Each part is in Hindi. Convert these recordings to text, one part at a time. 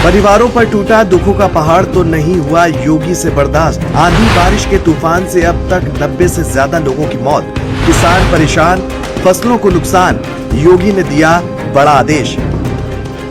परिवारों पर टूटा दुखों का पहाड़ तो नहीं हुआ योगी से बर्दाश्त। आंधी बारिश के तूफान से अब तक 90 से ज्यादा लोगों की मौत, किसान परेशान, फसलों को नुकसान। योगी ने दिया बड़ा आदेश।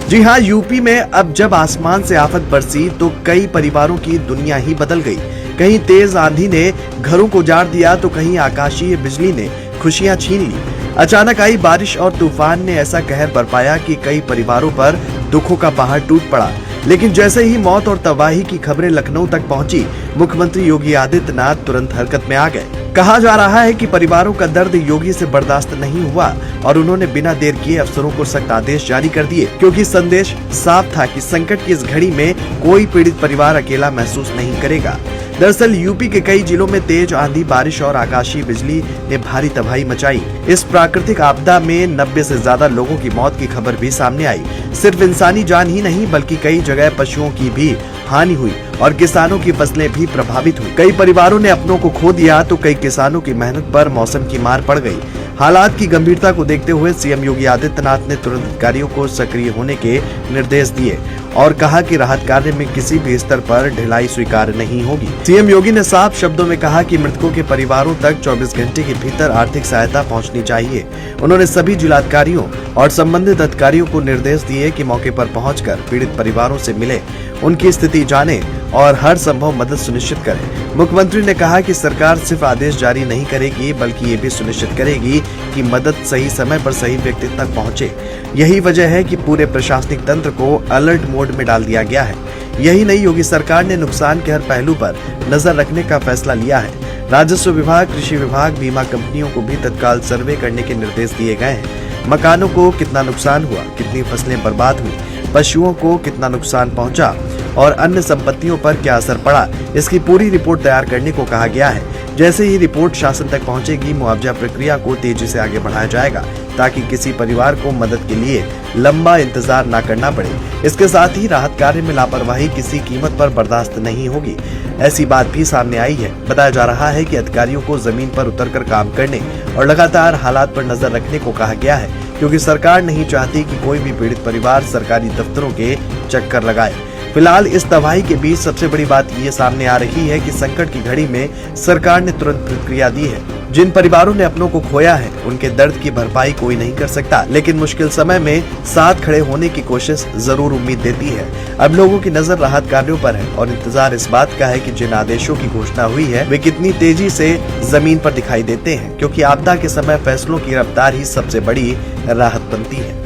जी हां, यूपी में अब जब आसमान से आफत बरसी तो कई परिवारों की दुनिया ही बदल गई। कहीं तेज आंधी ने घरों को उजाड़ दिया तो कहीं आकाशीय बिजली ने खुशियां छीन ली। अचानक आई बारिश और तूफान ने ऐसा कहर बरपाया कि कई परिवारों पर दुखों का पहाड़ टूट पड़ा। लेकिन जैसे ही मौत और तबाही की खबरें लखनऊ तक पहुंची, मुख्यमंत्री योगी आदित्यनाथ तुरंत हरकत में आ गए। कहा जा रहा है कि परिवारों का दर्द योगी से बर्दाश्त नहीं हुआ और उन्होंने बिना देर किए अफसरों को सख्त आदेश जारी कर दिए, क्योंकि संदेश साफ था कि संकट की इस घड़ी में कोई पीड़ित परिवार अकेला महसूस नहीं करेगा। दरअसल यूपी के कई जिलों में तेज आंधी, बारिश और आकाशीय बिजली ने भारी तबाही मचाई। इस प्राकृतिक आपदा में 90 से ज्यादा लोगों की मौत की खबर भी सामने आई। सिर्फ इंसानी जान ही नहीं बल्कि कई जगह पशुओं की भी हानि हुई और किसानों की फसलें भी प्रभावित हुई। कई परिवारों ने अपनों को खो दिया तो कई किसानों की मेहनत पर मौसम की मार पड़ गई। हालात की गंभीरता को देखते हुए सीएम योगी आदित्यनाथ ने तुरंत अधिकारियों को सक्रिय होने के निर्देश दिए और कहा कि राहत कार्य में किसी भी स्तर पर ढिलाई स्वीकार्य नहीं होगी। सीएम योगी ने साफ शब्दों में कहा कि मृतकों के परिवारों तक 24 घंटे के भीतर आर्थिक सहायता पहुंचनी चाहिए। उन्होंने सभी जिलाधिकारियों और संबंधित अधिकारियों को निर्देश दिए कि मौके पर पहुंचकर पीड़ित परिवारों से मिले, उनकी स्थिति जाने और हर संभव मदद सुनिश्चित करें। मुख्यमंत्री ने कहा कि सरकार सिर्फ आदेश जारी नहीं करेगी बल्कि ये भी सुनिश्चित करेगी कि मदद सही समय पर सही व्यक्ति तक पहुंचे। यही वजह है कि पूरे प्रशासनिक तंत्र को अलर्ट मोड में डाल दिया गया है। यही नहीं, योगी सरकार ने नुकसान के हर पहलू पर नजर रखने का फैसला लिया है। राजस्व विभाग, कृषि विभाग, बीमा कंपनियों को भी तत्काल सर्वे करने के निर्देश दिए गए हैं। मकानों को कितना नुकसान हुआ, कितनी फसलें बर्बाद हुई, पशुओं को कितना नुकसान पहुंचा और अन्य संपत्तियों पर क्या असर पड़ा, इसकी पूरी रिपोर्ट तैयार करने को कहा गया है। जैसे ही रिपोर्ट शासन तक पहुंचेगी, मुआवजा प्रक्रिया को तेजी से आगे बढ़ाया जाएगा ताकि किसी परिवार को मदद के लिए लंबा इंतजार न करना पड़े। इसके साथ ही राहत कार्य में लापरवाही किसी कीमत पर बर्दाश्त नहीं होगी, ऐसी बात भी सामने आई है। बताया जा रहा है कि अधिकारियों को जमीन पर उतरकर काम करने और लगातार हालात पर नजर रखने को कहा गया है, क्योंकि सरकार नहीं चाहती कि कोई भी पीड़ित परिवार सरकारी दफ्तरों के चक्कर लगाए। फिलहाल इस तबाही के बीच सबसे बड़ी बात ये सामने आ रही है कि संकट की घड़ी में सरकार ने तुरंत प्रतिक्रिया दी है। जिन परिवारों ने अपनों को खोया है उनके दर्द की भरपाई कोई नहीं कर सकता, लेकिन मुश्किल समय में साथ खड़े होने की कोशिश जरूर उम्मीद देती है। अब लोगों की नजर राहत कार्यों पर है और इंतजार इस बात का है कि जिन आदेशों की घोषणा हुई है वे कितनी तेजी से जमीन पर दिखाई देते हैं, क्योंकि आपदा के समय फैसलों की रफ्तार ही सबसे बड़ी राहत बनती है।